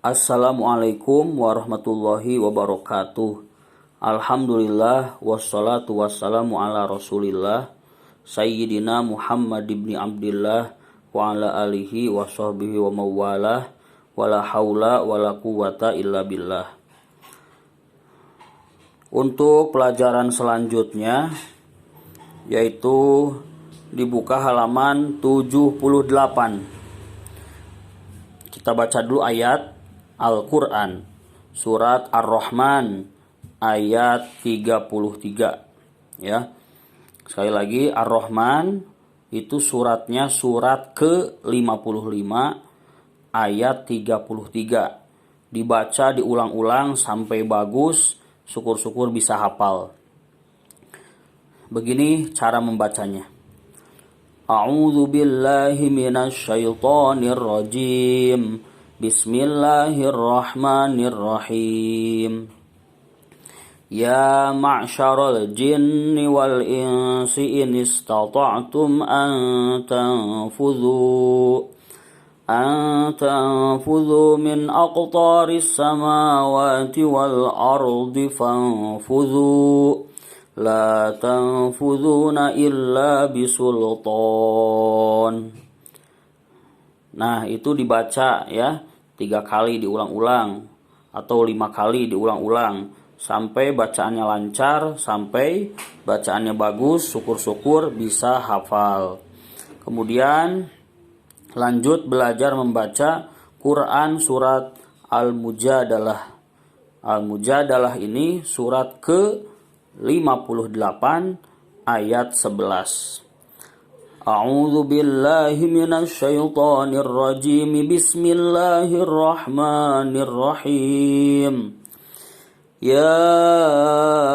Assalamualaikum warahmatullahi wabarakatuh. Alhamdulillah wassalatu wassalamu ala Rasulillah Sayyidina Muhammad ibn Abdillah wa ala alihi wa sahbihi wa mawalah wala haula wala quwata illa billah. Untuk pelajaran selanjutnya yaitu dibuka halaman 78. Kita baca dulu ayat Al-Quran, surat Ar-Rahman, ayat 33. Ya. Sekali lagi, Ar-Rahman itu suratnya surat ke-55, ayat 33. Dibaca, diulang-ulang sampai bagus, syukur-syukur bisa hafal. Begini cara membacanya. A'udzu billahi minasy syaithanir rajim. Bismillahirrahmanirrahim. Ya ma'syaral jinni wal insi in istata'tum an tanfudhu min aqtaris samawati wal ardi fanfudhu. La tanfuduna illa bisultan. Nah, itu dibaca ya 3 kali diulang-ulang atau 5 kali diulang-ulang sampai bacaannya lancar, sampai bacaannya bagus, syukur-syukur bisa hafal. Kemudian lanjut belajar membaca Quran surat Al-Mujadalah. Al-Mujadalah ini surat ke-58 ayat 11. A'udzu billahi minasy syaithanir rajim. Bismillahirrahmanirrahim. Ya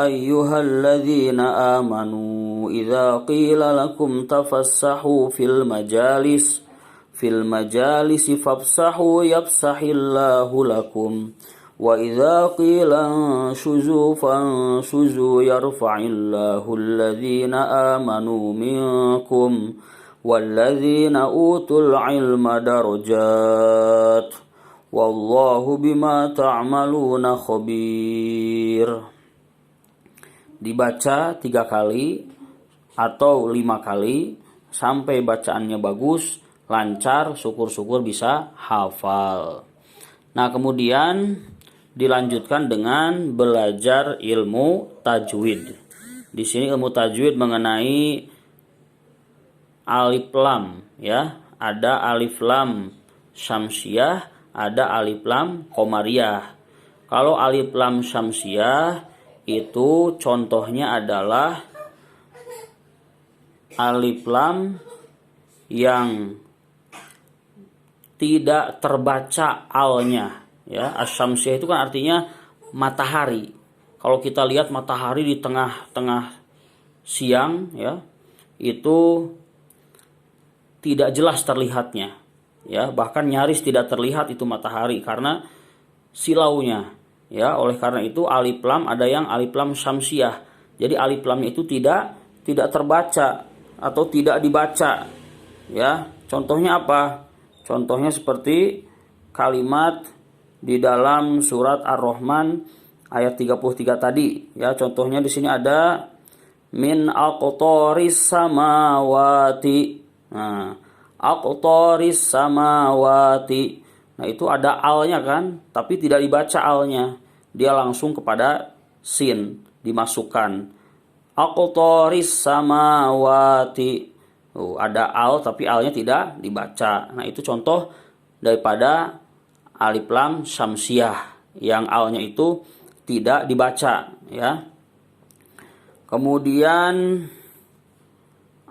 ayyuhalladzina amanu idza qila lakum tafassahu fil majalisi fafsahu yafsahillahu lakum. Wa idza qila anshuzu fanshuzu yarfa'illahu alladhina amanu minkum walladhina utul ilma darajat wallahu bima ta'maluna khabir. Dibaca 3 kali atau 5 kali sampai bacaannya bagus, lancar, syukur-syukur bisa hafal. Nah, kemudian dilanjutkan dengan belajar ilmu tajwid. Di sini ilmu tajwid mengenai alif lam ya. Ada alif lam syamsiah, ada alif lam qamariyah. Kalau alif lam syamsiah itu contohnya adalah alif lam yang tidak terbaca alnya. Ya, asyamsiyah itu kan artinya matahari. Kalau kita lihat matahari di tengah-tengah siang ya, itu tidak jelas terlihatnya. Ya, bahkan nyaris tidak terlihat itu matahari karena silaunya. Ya, oleh karena itu alif lam ada yang alif lam syamsiyah. Jadi alif lamnya itu tidak terbaca atau tidak dibaca. Ya, contohnya apa? Contohnya seperti kalimat di dalam surat Ar-Rahman ayat 33 tadi ya. Contohnya di sini ada min aqtaris samawati. Nah, aqtaris samawati. Nah, itu ada alnya kan, tapi tidak dibaca alnya. Dia langsung kepada sin dimasukkan. Aqtaris samawati. Ada al tapi alnya tidak dibaca. Nah, itu contoh daripada alif lam syamsiyah yang alnya itu tidak dibaca ya. Kemudian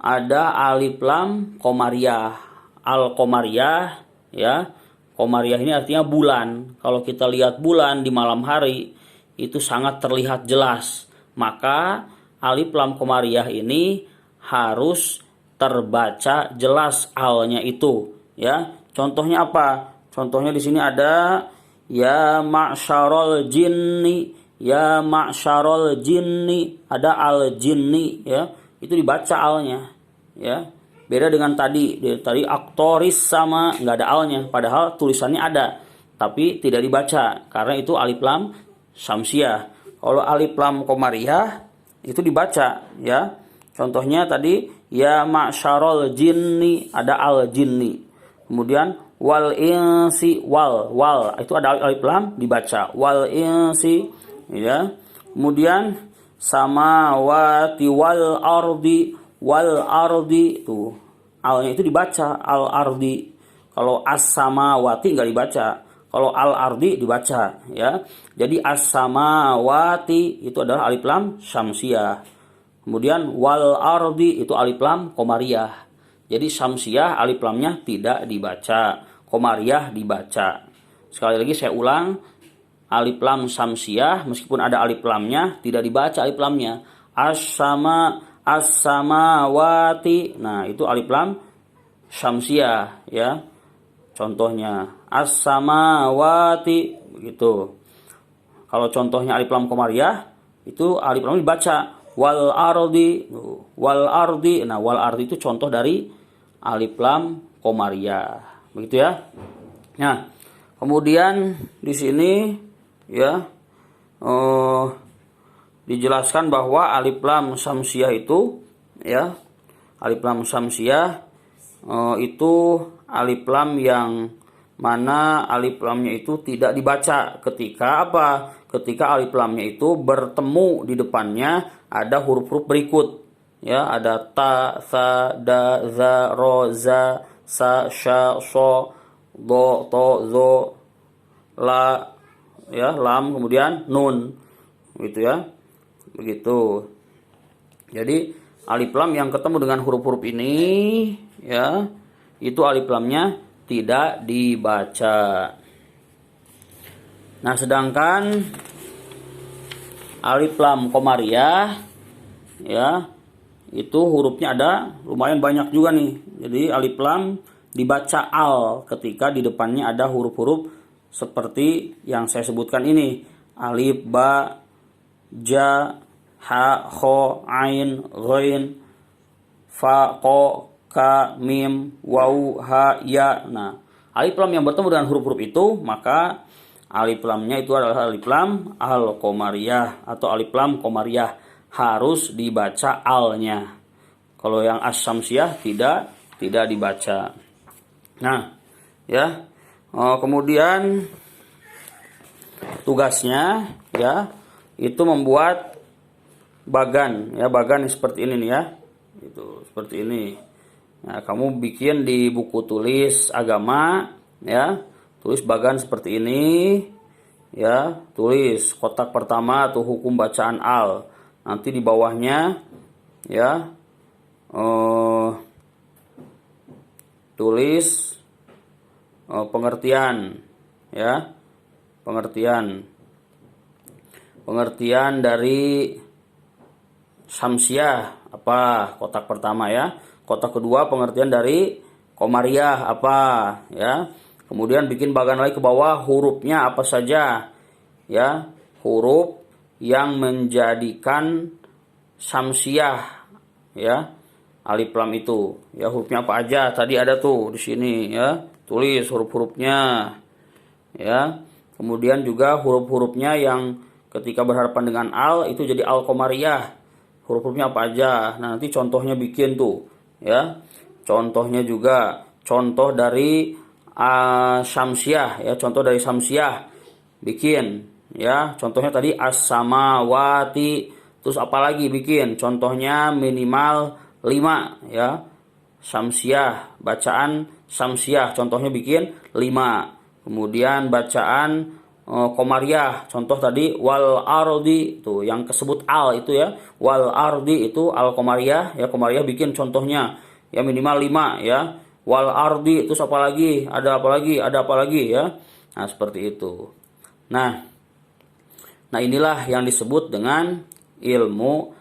ada alif lam qamariyah. Al-qamariyah ya. Qamariyah ini artinya bulan. Kalau kita lihat bulan di malam hari itu sangat terlihat jelas. Maka alif lam qamariyah ini harus terbaca jelas alnya itu ya. Contohnya apa? Contohnya di sini ada ya ma'syarul jinni, ya ma'syarul jinni, ada al jinni ya. Itu dibaca alnya ya. Beda dengan tadi aqtaris sama nggak ada alnya, padahal tulisannya ada. tapi tidak dibaca karena itu alif lam syamsiah. Kalau alif lam qamariyah itu dibaca ya. Contohnya tadi ya ma'syarul jinni, ada al jinni. Kemudian wal insi, wal itu ada alif lam dibaca wal insi ya. Kemudian samawati wal ardi tuh alnya itu dibaca al ardi. Kalau as-samawati enggak dibaca, kalau al ardi dibaca ya. Jadi as-samawati itu adalah alif lam syamsiah. Kemudian wal ardi itu alif lam qamariyah. Jadi syamsiah alif lamnya tidak dibaca, qamariyah dibaca. Sekali lagi saya ulang, alif lam syamsiah meskipun ada alif lamnya tidak dibaca alif lamnya. As-samawati. Nah, itu alif lam syamsiah ya. Contohnya as-samawati begitu. Kalau contohnya alif lam qamariyah itu alif lam dibaca wal ardi. Nah, wal ardi itu contoh dari alif lam qamariyah. Begitu ya. Nah, kemudian di sini ya dijelaskan bahwa alif lam syamsiah itu ya, alif lam syamsiah itu alif lam yang mana alif lamnya itu tidak dibaca ketika apa? Ketika alif lamnya itu bertemu di depannya ada huruf-huruf berikut. Ya, ada ta, sa, da, za, ro, za, sa, sha, so, do, to, zo, la, ya, lam, kemudian nun. Gitu ya. Begitu. Jadi alif lam yang ketemu dengan huruf-huruf ini ya, itu alif lamnya tidak dibaca. Nah, sedangkan alif lam qamariyah ya, itu hurufnya ada lumayan banyak juga nih. Jadi alif lam dibaca al ketika di depannya ada huruf-huruf seperti yang saya sebutkan ini. Alif, ba, ja, ha, kho, ain, ghain, fa, ko, ka, mim, waw, ha, ya. Nah, alif lam yang bertemu dengan huruf-huruf itu, maka alif lamnya itu adalah alif lam al-qamariyah atau alif lam qamariyah, harus dibaca alnya. Kalau yang as-syamsiyah tidak dibaca. Nah, ya. Kemudian tugasnya ya itu membuat bagan ya, bagan seperti ini nih ya. Itu seperti ini. Nah, kamu bikin di buku tulis agama ya, tulis bagan seperti ini ya, tulis kotak pertama tuh hukum bacaan al. Nanti di bawahnya ya tulis pengertian ya, pengertian dari syamsiah apa, kotak pertama ya. Kotak kedua pengertian dari qamariyah apa ya. Kemudian bikin bagan lagi ke bawah, hurufnya apa saja ya, huruf yang menjadikan syamsiah ya, alif lam itu ya, hurufnya apa aja. Tadi ada tuh di sini ya, tulis huruf-hurufnya ya. Kemudian juga huruf-hurufnya yang ketika berhadapan dengan al itu jadi al qamariyah, huruf-hurufnya apa aja. Nah, nanti contohnya bikin tuh ya, contohnya juga contoh dari syamsiah ya, contoh dari syamsiah bikin ya. Contohnya tadi as-samawati, terus apalagi bikin contohnya minimal 5 ya, syamsiah, bacaan syamsiah contohnya bikin 5. Kemudian bacaan qamariyah, contoh tadi wal ardi tuh yang kesebut al itu ya, wal ardi itu al qamariyah ya, qamariyah bikin contohnya ya minimal 5 ya. Wal ardi terus apa lagi? Ada apa lagi ya. Nah, seperti itu. Nah inilah yang disebut dengan ilmu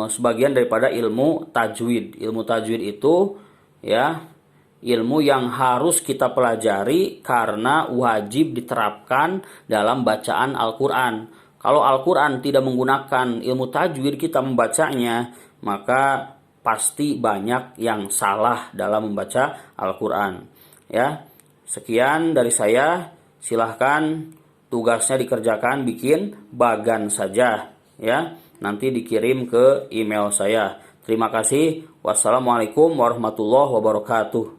sebagian daripada ilmu tajwid. Ilmu tajwid itu ya ilmu yang harus kita pelajari karena wajib diterapkan dalam bacaan Al-Quran. Kalau Al-Quran tidak menggunakan ilmu tajwid kita membacanya, maka pasti banyak yang salah dalam membaca Al-Quran. Ya, sekian dari saya. silahkan tugasnya dikerjakan, bikin bagan saja ya. Nanti dikirim ke email saya. Terima kasih. Wassalamualaikum warahmatullahi wabarakatuh.